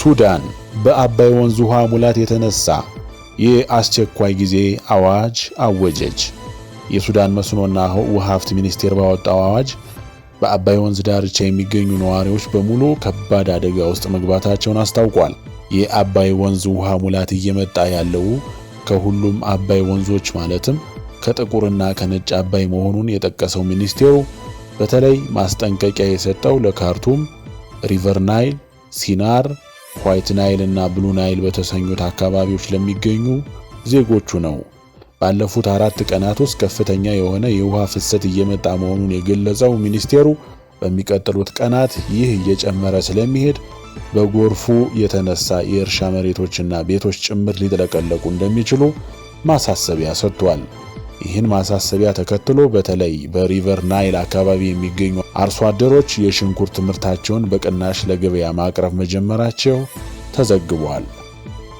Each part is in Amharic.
ሱዳን በአባይ ወንዝ ውሃ ሙላት የተነሳ የአስቸኳይ ጊዜ አዋጅ አወጀች። የሱዳን መስኖና ውሃ ሀብት ሚኒስቴር ባወጣው አዋጅ በአባይ ወንዝ ዳርቻ የሚገኙ ነዋሪዎች በሙሉ ከባድ አደጋ ውስጥ መግባታቸውን አስታውቋል። የአባይ ወንዝ ውሃ ሙላት እየመጣ ያለው ከሁሉም አባይ ወንዞች ማለትም ከጥቁርና ከነጭ አባይ መሆኑን የጠቀሰው ሚኒስቴሩ በተለይ ማስጠንቀቂያ የሰጠው ለካርቱም፣ ሪቨር ናይል፣ ሲናር፣ ዋይት ናይል እና ብሉ ናይል በተሰኙት አካባቢዎች ለሚገኙ ዜጎቹ ነው። ባለፉት 4 ቀናት ውስጥ ከፍተኛ የሆነ የውሃ ፍሰት እየመጣ መሆኑን የገለጸው ሚኒስቴሩ በሚቀጥሉት ቀናት ይህ እየጨመረ ስለሚሄድ በጎርፉ የተነሳ የእርሻ መሬቶችና ቤቶች ጭምር ሊጥለቀለቁ እንደሚችሉ ማሳሰቢያ ሰጥቷል። ይህን ማሳሰቢያ ተከትሎ በተለይ በሪቨር ናይል አካባቢ የሚገኙ አርሶ አደሮች የሽንኩርት ምርታቸውን በቅናሽ ለገበያ ማቅረብ መጀመራቸው ተዘግቧል።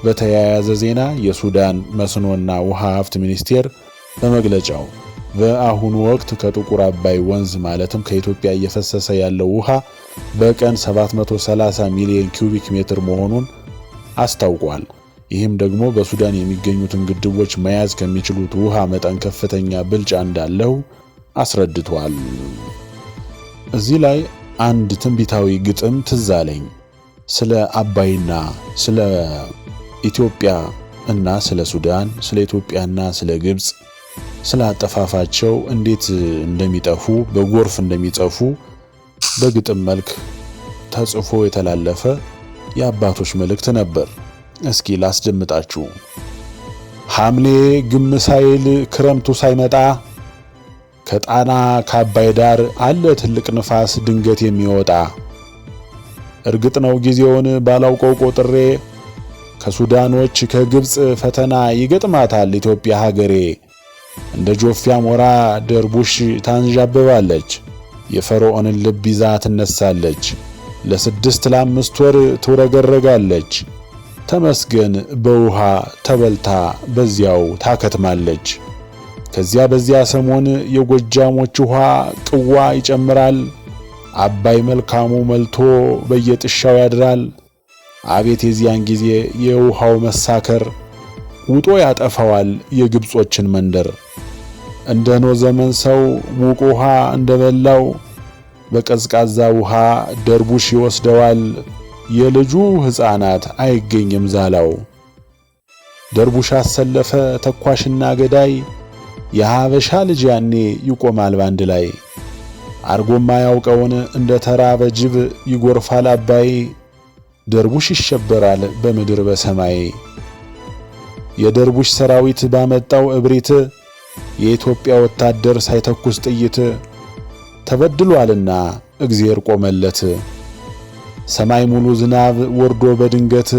በተያያዘ ዜና የሱዳን መስኖና ውሃ ሀብት ሚኒስቴር በመግለጫው በአሁኑ ወቅት ከጥቁር አባይ ወንዝ ማለትም ከኢትዮጵያ እየፈሰሰ ያለው ውሃ በቀን 730 ሚሊዮን ኪዩቢክ ሜትር መሆኑን አስታውቋል። ይህም ደግሞ በሱዳን የሚገኙትን ግድቦች መያዝ ከሚችሉት ውሃ መጠን ከፍተኛ ብልጫ እንዳለው አስረድቷል። እዚህ ላይ አንድ ትንቢታዊ ግጥም ትዝ አለኝ። ስለ አባይና ስለ ኢትዮጵያ እና ስለ ሱዳን፣ ስለ ኢትዮጵያና ስለ ግብጽ፣ ስለ አጠፋፋቸው እንዴት እንደሚጠፉ በጎርፍ እንደሚጠፉ በግጥም መልክ ተጽፎ የተላለፈ የአባቶች መልእክት ነበር። እስኪ ላስደምጣችሁ። ሐምሌ ግም ሳይል ክረምቱ ሳይመጣ ከጣና ከአባይ ዳር አለ ትልቅ ንፋስ ድንገት የሚወጣ። እርግጥ ነው ጊዜውን ባላውቀው ቆጥሬ ከሱዳኖች ከግብጽ ፈተና ይገጥማታል ኢትዮጵያ ሀገሬ። እንደ ጆፊ አሞራ ደርቡሽ ታንዣብባለች፣ የፈርዖንን ልብ ይዛ ትነሳለች። ለ6 ለ5 ወር ትውረገረጋለች። ተመስገን በውሃ ተበልታ በዚያው ታከትማለች። ከዚያ በዚያ ሰሞን የጎጃሞች ውሃ ቅዋ ይጨምራል። አባይ መልካሙ መልቶ በየጥሻው ያድራል። አቤት የዚያን ጊዜ የውሃው መሳከር ውጦ ያጠፋዋል የግብጾችን መንደር። እንደ ኖህ ዘመን ሰው ሙቅ ውሃ እንደበላው በቀዝቃዛ ውሃ ደርቡሽ ይወስደዋል። የልጁ ሕፃናት አይገኝም ዛላው። ደርቡሽ አሰለፈ ተኳሽና ገዳይ፣ የሀበሻ ልጅ ያኔ ይቆማል ባንድ ላይ። አርጎማ ያውቀውን እንደ ተራበ ጅብ ይጎርፋል አባይ፣ ደርቡሽ ይሸበራል በምድር በሰማይ። የደርቡሽ ሰራዊት ባመጣው እብሪት የኢትዮጵያ ወታደር ሳይተኩስ ጥይት ተበድሏልና እግዚአብሔር ቆመለት። ሰማይ ሙሉ ዝናብ ወርዶ በድንገት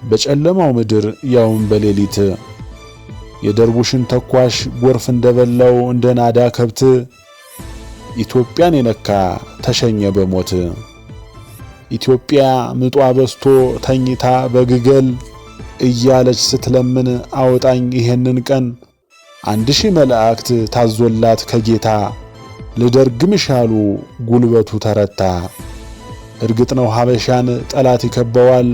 በጨለማው ምድር ያውም በሌሊት የደርቡሽን ተኳሽ ጎርፍ እንደበላው እንደ ናዳ ከብት ኢትዮጵያን የነካ ተሸኘ በሞት። ኢትዮጵያ ምጧ በስቶ ተኝታ በግገል እያለች ስትለምን አውጣኝ ይሄንን ቀን 1000 መላእክት ታዞላት ከጌታ ልደርግምሽ አሉ ጉልበቱ ተረታ። እርግጥ ነው ሀበሻን ጠላት ይከበዋል፣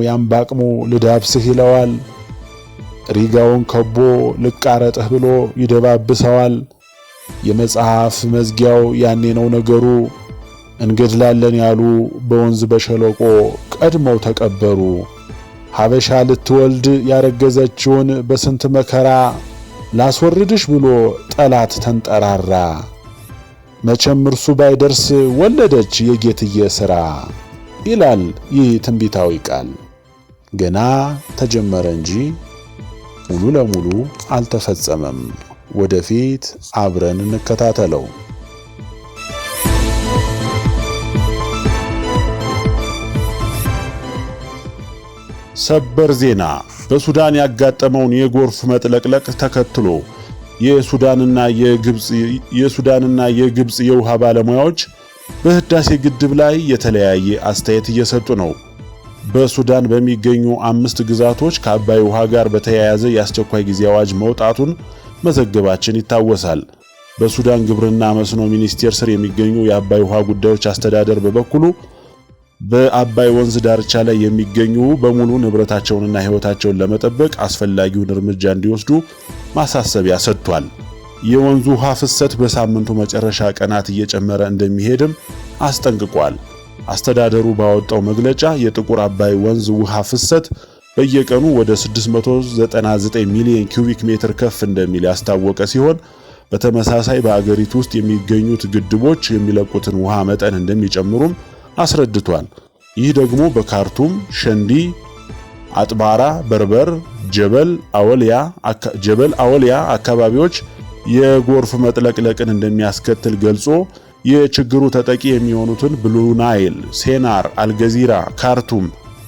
ያምባቅሙ ልዳብስህ ይለዋል። ሪጋውን ከቦ ልቃረጥህ ብሎ ይደባብሰዋል። የመጽሐፍ መዝጊያው ያኔ ነው ነገሩ። እንገድላለን ያሉ በወንዝ በሸለቆ ቀድመው ተቀበሩ። ሀበሻ ልትወልድ ያረገዘችውን በስንት መከራ ላስወርድሽ ብሎ ጠላት ተንጠራራ። መቼም እርሱ ባይደርስ ወለደች የጌትዬ ሥራ ይላል ይህ ትንቢታዊ ቃል። ገና ተጀመረ እንጂ ሙሉ ለሙሉ አልተፈጸመም። ወደፊት አብረን እንከታተለው። ሰበር ዜና። በሱዳን ያጋጠመውን የጎርፍ መጥለቅለቅ ተከትሎ የሱዳንና የግብጽ የውሃ ባለሙያዎች በህዳሴ ግድብ ላይ የተለያየ አስተያየት እየሰጡ ነው። በሱዳን በሚገኙ 5 ግዛቶች ከአባይ ውሃ ጋር በተያያዘ የአስቸኳይ ጊዜ አዋጅ መውጣቱን መዘገባችን ይታወሳል። በሱዳን ግብርና መስኖ ሚኒስቴር ስር የሚገኙ የአባይ ውሃ ጉዳዮች አስተዳደር በበኩሉ በአባይ ወንዝ ዳርቻ ላይ የሚገኙ በሙሉ ንብረታቸውንና ሕይወታቸውን ለመጠበቅ አስፈላጊውን እርምጃ እንዲወስዱ ማሳሰቢያ ሰጥቷል። የወንዙ ውሃ ፍሰት በሳምንቱ መጨረሻ ቀናት እየጨመረ እንደሚሄድም አስጠንቅቋል። አስተዳደሩ ባወጣው መግለጫ የጥቁር አባይ ወንዝ ውሃ ፍሰት በየቀኑ ወደ 699 ሚሊዮን ኪዩቢክ ሜትር ከፍ እንደሚል ያስታወቀ ሲሆን በተመሳሳይ በአገሪቱ ውስጥ የሚገኙት ግድቦች የሚለቁትን ውሃ መጠን እንደሚጨምሩም አስረድቷል። ይህ ደግሞ በካርቱም፣ ሸንዲ፣ አጥባራ፣ በርበር፣ ጀበል አወሊያ አካባቢዎች የጎርፍ መጥለቅለቅን እንደሚያስከትል ገልጾ የችግሩ ተጠቂ የሚሆኑትን ብሉ ናይል፣ ሴናር፣ አልገዚራ፣ ካርቱም፣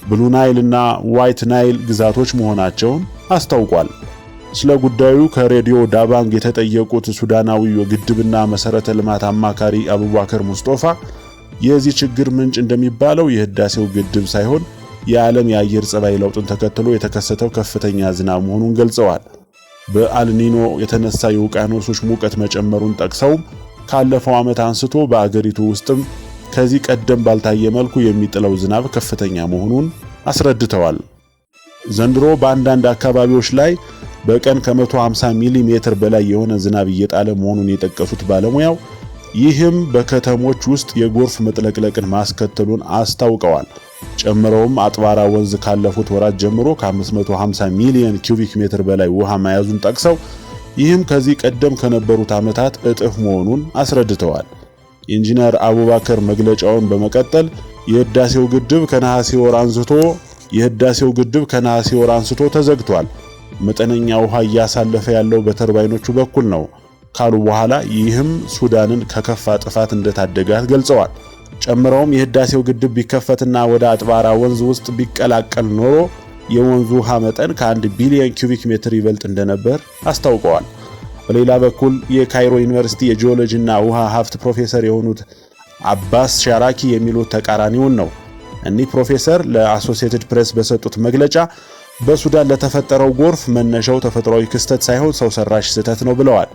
ብሉ ናይል እና ዋይት ናይል ግዛቶች መሆናቸውን አስታውቋል። ስለ ጉዳዩ ከሬዲዮ ዳባንግ የተጠየቁት ሱዳናዊው የግድብና መሰረተ ልማት አማካሪ አቡባከር ሙስጦፋ የዚህ ችግር ምንጭ እንደሚባለው የህዳሴው ግድብ ሳይሆን የዓለም የአየር ጸባይ ለውጥን ተከትሎ የተከሰተው ከፍተኛ ዝናብ መሆኑን ገልጸዋል። በአልኒኖ የተነሳ የውቅያኖሶች ሙቀት መጨመሩን ጠቅሰው ካለፈው ዓመት አንስቶ በአገሪቱ ውስጥም ከዚህ ቀደም ባልታየ መልኩ የሚጥለው ዝናብ ከፍተኛ መሆኑን አስረድተዋል። ዘንድሮ በአንዳንድ አካባቢዎች ላይ በቀን ከ150 ሚሊ ሜትር በላይ የሆነ ዝናብ እየጣለ መሆኑን የጠቀሱት ባለሙያው ይህም በከተሞች ውስጥ የጎርፍ መጥለቅለቅን ማስከተሉን አስታውቀዋል። ጨምረውም አጥባራ ወንዝ ካለፉት ወራት ጀምሮ ከ550 ሚሊዮን ኪዩቢክ ሜትር በላይ ውሃ መያዙን ጠቅሰው ይህም ከዚህ ቀደም ከነበሩት ዓመታት እጥፍ መሆኑን አስረድተዋል። ኢንጂነር አቡባከር መግለጫውን በመቀጠል የህዳሴው ግድብ ከነሐሴ ወር አንስቶ ተዘግቷል። መጠነኛ ውሃ እያሳለፈ ያለው በተርባይኖቹ በኩል ነው ካሉ በኋላ ይህም ሱዳንን ከከፋ ጥፋት እንደታደጋት ገልጸዋል። ጨምረውም የህዳሴው ግድብ ቢከፈትና ወደ አጥባራ ወንዝ ውስጥ ቢቀላቀል ኖሮ የወንዙ ውሃ መጠን ከ1 ቢሊዮን ኪዩቢክ ሜትር ይበልጥ እንደነበር አስታውቀዋል። በሌላ በኩል የካይሮ ዩኒቨርሲቲ የጂኦሎጂና ውሃ ሀብት ፕሮፌሰር የሆኑት አባስ ሻራኪ የሚሉት ተቃራኒውን ነው። እኒህ ፕሮፌሰር ለአሶሲኤትድ ፕሬስ በሰጡት መግለጫ በሱዳን ለተፈጠረው ጎርፍ መነሻው ተፈጥሯዊ ክስተት ሳይሆን ሰው ሰራሽ ስህተት ነው ብለዋል።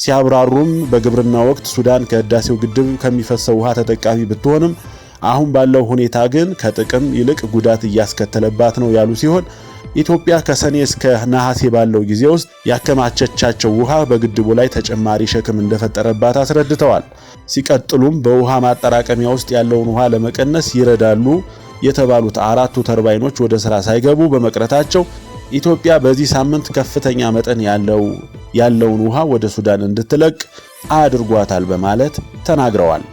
ሲያብራሩም በግብርና ወቅት ሱዳን ከህዳሴው ግድብ ከሚፈሰው ውሃ ተጠቃሚ ብትሆንም አሁን ባለው ሁኔታ ግን ከጥቅም ይልቅ ጉዳት እያስከተለባት ነው ያሉ ሲሆን ኢትዮጵያ ከሰኔ እስከ ነሐሴ ባለው ጊዜ ውስጥ ያከማቸቻቸው ውሃ በግድቡ ላይ ተጨማሪ ሸክም እንደፈጠረባት አስረድተዋል። ሲቀጥሉም በውሃ ማጠራቀሚያ ውስጥ ያለውን ውሃ ለመቀነስ ይረዳሉ የተባሉት 4ቱ ተርባይኖች ወደ ሥራ ሳይገቡ በመቅረታቸው ኢትዮጵያ በዚህ ሳምንት ከፍተኛ መጠን ያለውን ውሃ ወደ ሱዳን እንድትለቅ አድርጓታል በማለት ተናግረዋል።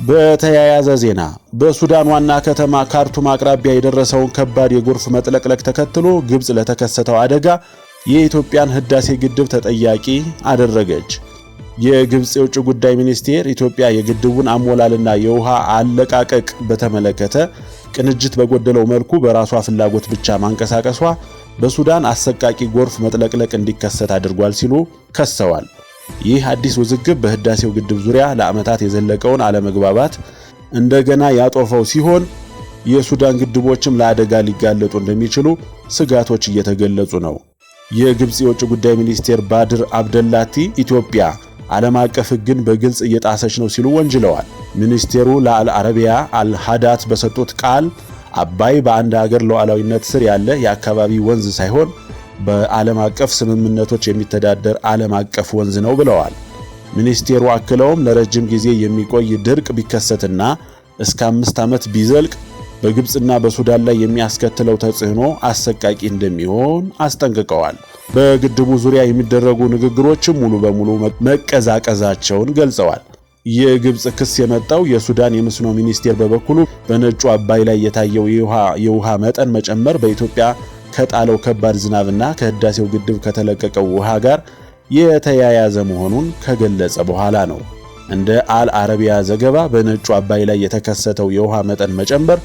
በተያያዘ ዜና በሱዳን ዋና ከተማ ካርቱም አቅራቢያ የደረሰውን ከባድ የጎርፍ መጥለቅለቅ ተከትሎ ግብጽ ለተከሰተው አደጋ የኢትዮጵያን ህዳሴ ግድብ ተጠያቂ አደረገች። የግብጽ የውጭ ጉዳይ ሚኒስቴር ኢትዮጵያ የግድቡን አሞላልና የውሃ አለቃቀቅ በተመለከተ ቅንጅት በጎደለው መልኩ በራሷ ፍላጎት ብቻ ማንቀሳቀሷ በሱዳን አሰቃቂ ጎርፍ መጥለቅለቅ እንዲከሰት አድርጓል ሲሉ ከሰዋል። ይህ አዲስ ውዝግብ በህዳሴው ግድብ ዙሪያ ለዓመታት የዘለቀውን አለመግባባት እንደገና ያጦፈው ሲሆን የሱዳን ግድቦችም ለአደጋ ሊጋለጡ እንደሚችሉ ስጋቶች እየተገለጹ ነው። የግብጽ የውጭ ጉዳይ ሚኒስቴር ባድር አብደላቲ ኢትዮጵያ ዓለም አቀፍ ሕግን በግልጽ እየጣሰች ነው ሲሉ ወንጅለዋል። ሚኒስቴሩ ለአልአረቢያ አልሃዳት በሰጡት ቃል አባይ በአንድ ሀገር ሉዓላዊነት ስር ያለ የአካባቢ ወንዝ ሳይሆን በዓለም አቀፍ ስምምነቶች የሚተዳደር ዓለም አቀፍ ወንዝ ነው ብለዋል። ሚኒስቴሩ አክለውም ለረጅም ጊዜ የሚቆይ ድርቅ ቢከሰትና እስከ 5 ዓመት ቢዘልቅ በግብጽና በሱዳን ላይ የሚያስከትለው ተጽዕኖ አሰቃቂ እንደሚሆን አስጠንቅቀዋል። በግድቡ ዙሪያ የሚደረጉ ንግግሮችም ሙሉ በሙሉ መቀዛቀዛቸውን ገልጸዋል። የግብጽ ክስ የመጣው የሱዳን የመስኖ ሚኒስቴር በበኩሉ በነጩ አባይ ላይ የታየው የውሃ መጠን መጨመር በኢትዮጵያ ከጣለው ከባድ ዝናብና ከህዳሴው ግድብ ከተለቀቀው ውሃ ጋር የተያያዘ መሆኑን ከገለጸ በኋላ ነው። እንደ አልአረቢያ ዘገባ በነጩ አባይ ላይ የተከሰተው የውሃ መጠን መጨመር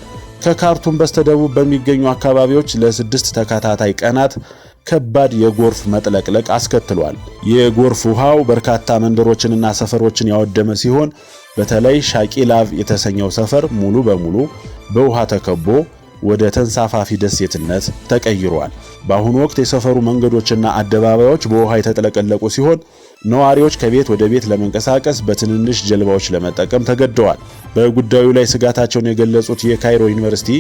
ከካርቱም በስተደቡብ በሚገኙ አካባቢዎች ለ6 ተከታታይ ቀናት ከባድ የጎርፍ መጥለቅለቅ አስከትሏል። የጎርፍ ውሃው በርካታ መንደሮችንና ሰፈሮችን ያወደመ ሲሆን በተለይ ሻቂላቭ የተሰኘው ሰፈር ሙሉ በሙሉ በውሃ ተከቦ ወደ ተንሳፋፊ ደሴትነት ተቀይሯል። በአሁኑ ወቅት የሰፈሩ መንገዶችና አደባባዮች በውሃ የተጥለቀለቁ ሲሆን ነዋሪዎች ከቤት ወደ ቤት ለመንቀሳቀስ በትንንሽ ጀልባዎች ለመጠቀም ተገደዋል። በጉዳዩ ላይ ስጋታቸውን የገለጹት የካይሮ ዩኒቨርሲቲ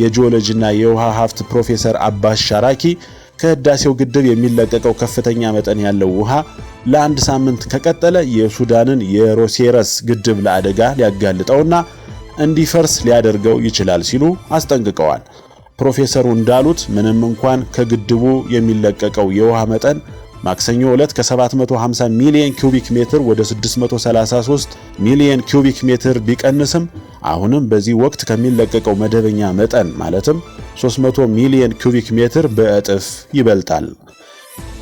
የጂኦሎጂና የውሃ ሀብት ፕሮፌሰር አባስ ሻራኪ ከህዳሴው ግድብ የሚለቀቀው ከፍተኛ መጠን ያለው ውሃ ለአንድ ሳምንት ከቀጠለ የሱዳንን የሮሴረስ ግድብ ለአደጋ ሊያጋልጠውና እንዲፈርስ ሊያደርገው ይችላል ሲሉ አስጠንቅቀዋል። ፕሮፌሰሩ እንዳሉት ምንም እንኳን ከግድቡ የሚለቀቀው የውሃ መጠን ማክሰኞ ዕለት ከ750 ሚሊዮን ኩቢክ ሜትር ወደ 633 ሚሊዮን ኩቢክ ሜትር ቢቀንስም አሁንም በዚህ ወቅት ከሚለቀቀው መደበኛ መጠን ማለትም 300 ሚሊዮን ኩቢክ ሜትር በእጥፍ ይበልጣል።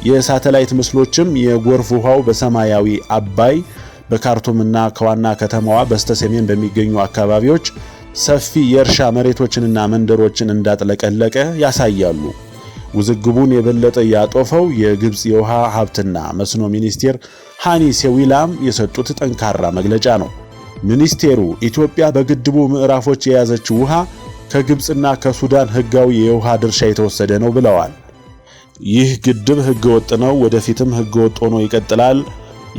የሳተላይት ምስሎችም የጎርፍ ውሃው በሰማያዊ አባይ በካርቱምና ከዋና ከተማዋ በስተሰሜን በሚገኙ አካባቢዎች ሰፊ የእርሻ መሬቶችንና መንደሮችን እንዳጥለቀለቀ ያሳያሉ። ውዝግቡን የበለጠ ያጦፈው የግብጽ የውሃ ሀብትና መስኖ ሚኒስቴር ሃኒ ሴዊላም የሰጡት ጠንካራ መግለጫ ነው። ሚኒስቴሩ ኢትዮጵያ በግድቡ ምዕራፎች የያዘችው ውሃ ከግብጽና ከሱዳን ህጋዊ የውሃ ድርሻ የተወሰደ ነው ብለዋል። ይህ ግድብ ህገወጥ ነው፣ ወደፊትም ህገወጥ ሆኖ ይቀጥላል።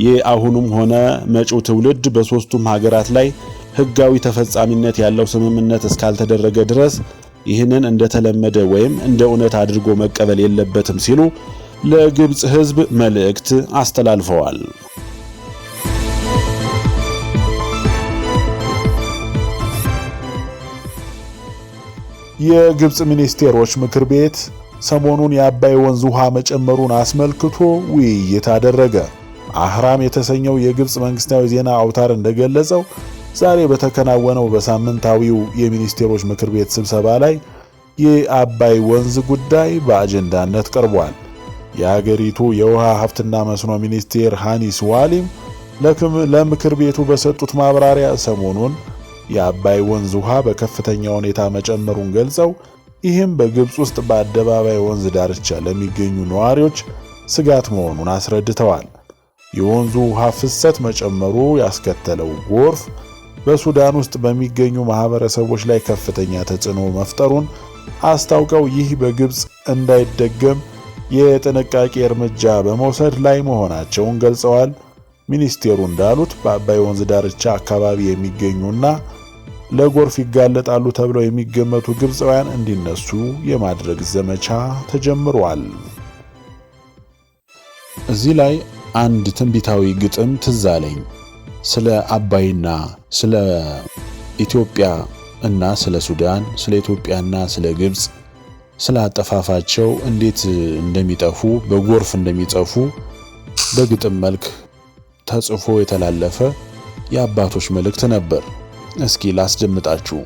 የአሁኑም ሆነ መጪው ትውልድ በሶስቱም ሀገራት ላይ ህጋዊ ተፈጻሚነት ያለው ስምምነት እስካልተደረገ ድረስ ይህንን እንደተለመደ ወይም እንደ እውነት አድርጎ መቀበል የለበትም ሲሉ ለግብጽ ህዝብ መልእክት አስተላልፈዋል። የግብጽ ሚኒስቴሮች ምክር ቤት ሰሞኑን የአባይ ወንዝ ውሃ መጨመሩን አስመልክቶ ውይይት አደረገ። አህራም የተሰኘው የግብጽ መንግስታዊ ዜና አውታር እንደገለጸው ዛሬ በተከናወነው በሳምንታዊው የሚኒስቴሮች ምክር ቤት ስብሰባ ላይ የአባይ ወንዝ ጉዳይ በአጀንዳነት ቀርቧል። የሀገሪቱ የውሃ ሀብትና መስኖ ሚኒስቴር ሃኒ ስዋሊም ለምክር ቤቱ በሰጡት ማብራሪያ ሰሞኑን የአባይ ወንዝ ውሃ በከፍተኛ ሁኔታ መጨመሩን ገልጸው ይህም በግብጽ ውስጥ በአደባባይ ወንዝ ዳርቻ ለሚገኙ ነዋሪዎች ስጋት መሆኑን አስረድተዋል። የወንዙ ውሃ ፍሰት መጨመሩ ያስከተለው ጎርፍ በሱዳን ውስጥ በሚገኙ ማህበረሰቦች ላይ ከፍተኛ ተጽዕኖ መፍጠሩን አስታውቀው ይህ በግብጽ እንዳይደገም የጥንቃቄ እርምጃ በመውሰድ ላይ መሆናቸውን ገልጸዋል። ሚኒስቴሩ እንዳሉት በአባይ ወንዝ ዳርቻ አካባቢ የሚገኙና ለጎርፍ ይጋለጣሉ ተብለው የሚገመቱ ግብፃውያን እንዲነሱ የማድረግ ዘመቻ ተጀምሯል። እዚህ ላይ አንድ ትንቢታዊ ግጥም ትዝ አለኝ። ስለ አባይና ስለ ኢትዮጵያ እና ስለ ሱዳን፣ ስለ ኢትዮጵያና ስለ ግብጽ፣ ስለ አጠፋፋቸው እንዴት እንደሚጠፉ በጎርፍ እንደሚጠፉ በግጥም መልክ ተጽፎ የተላለፈ የአባቶች መልእክት ነበር። እስኪ ላስደምጣችሁ።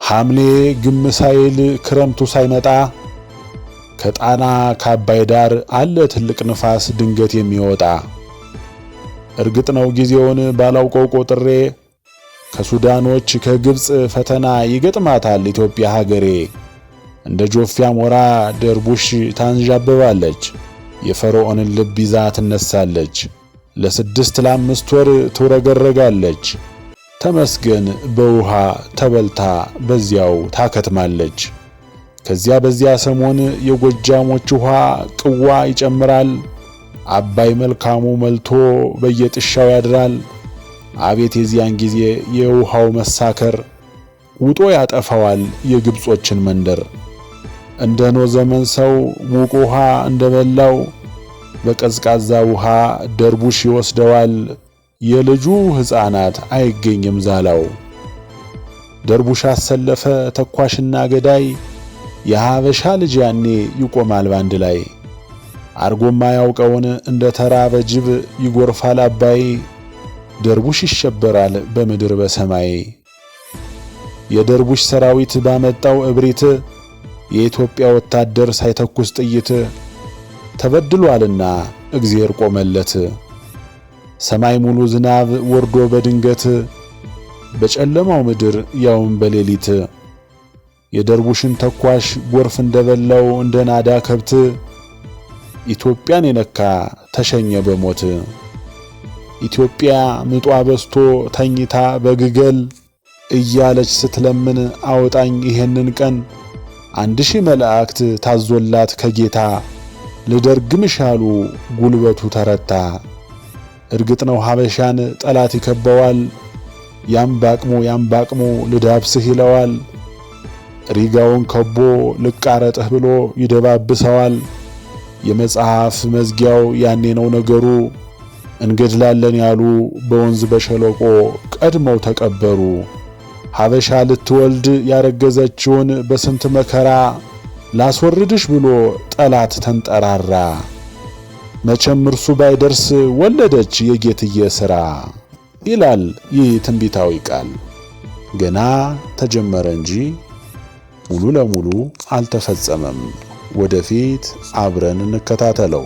ሐምሌ ግም ሳይል ክረምቱ ሳይመጣ ከጣና ከአባይ ዳር አለ ትልቅ ንፋስ ድንገት የሚወጣ። እርግጥ ነው ጊዜውን ባላውቀው ቆጥሬ ከሱዳኖች ከግብጽ ፈተና ይገጥማታል ኢትዮጵያ ሀገሬ። እንደ ጆፊ አሞራ ደርቡሽ ታንዣብባለች፣ የፈርዖንን ልብ ይዛ ትነሳለች። ለ6 ለ5 ወር ትውረገረጋለች፣ ተመስገን በውሃ ተበልታ በዚያው ታከትማለች። ከዚያ በዚያ ሰሞን የጎጃሞች ውሃ ቅዋ ይጨምራል፣ አባይ መልካሙ መልቶ በየጥሻው ያድራል። አቤት የዚያን ጊዜ የውሃው መሳከር ውጦ ያጠፋዋል የግብጾችን መንደር። እንደ ኖህ ዘመን ሰው ሙቅ ውሃ እንደበላው በቀዝቃዛ ውሃ ደርቡሽ ይወስደዋል። የልጁ ሕፃናት አይገኝም ዛላው። ደርቡሽ አሰለፈ ተኳሽና ገዳይ፣ የሀበሻ ልጅ ያኔ ይቆማል ባንድ ላይ። አርጎማ ያውቀውን እንደ ተራበ ጅብ ይጎርፋል አባይ፣ ደርቡሽ ይሸበራል በምድር በሰማይ። የደርቡሽ ሰራዊት ባመጣው እብሪት የኢትዮጵያ ወታደር ሳይተኩስ ጥይት ተበድሏልና እግዚአብሔር ቆመለት። ሰማይ ሙሉ ዝናብ ወርዶ በድንገት በጨለማው ምድር ያውም በሌሊት የደርቡሽን ተኳሽ ጎርፍ እንደበላው እንደ ናዳ ከብት ኢትዮጵያን የነካ ተሸኘ በሞት። ኢትዮጵያ ምጧ በስቶ ተኝታ በግገል እያለች ስትለምን አውጣኝ ይሄንን ቀን 1000 መላእክት ታዞላት ከጌታ ልደርግምሽ አሉ ጉልበቱ ተረታ። እርግጥ ነው ሀበሻን ጠላት ይከበዋል። ያምባቅሞ ልዳብስህ ይለዋል። ሪጋውን ከቦ ልቃረጥህ ብሎ ይደባብሰዋል። የመጽሐፍ መዝጊያው ያኔ ነው ነገሩ። እንገድላለን ያሉ በወንዝ በሸለቆ ቀድመው ተቀበሩ። ሀበሻ ልትወልድ ያረገዘችውን በስንት መከራ ላስወርድሽ ብሎ ጠላት ተንጠራራ። መቼም እርሱ ባይደርስ ወለደች የጌትዬ ሥራ ይላል ይህ ትንቢታዊ ቃል። ገና ተጀመረ እንጂ ሙሉ ለሙሉ አልተፈጸመም። ወደፊት አብረን እንከታተለው።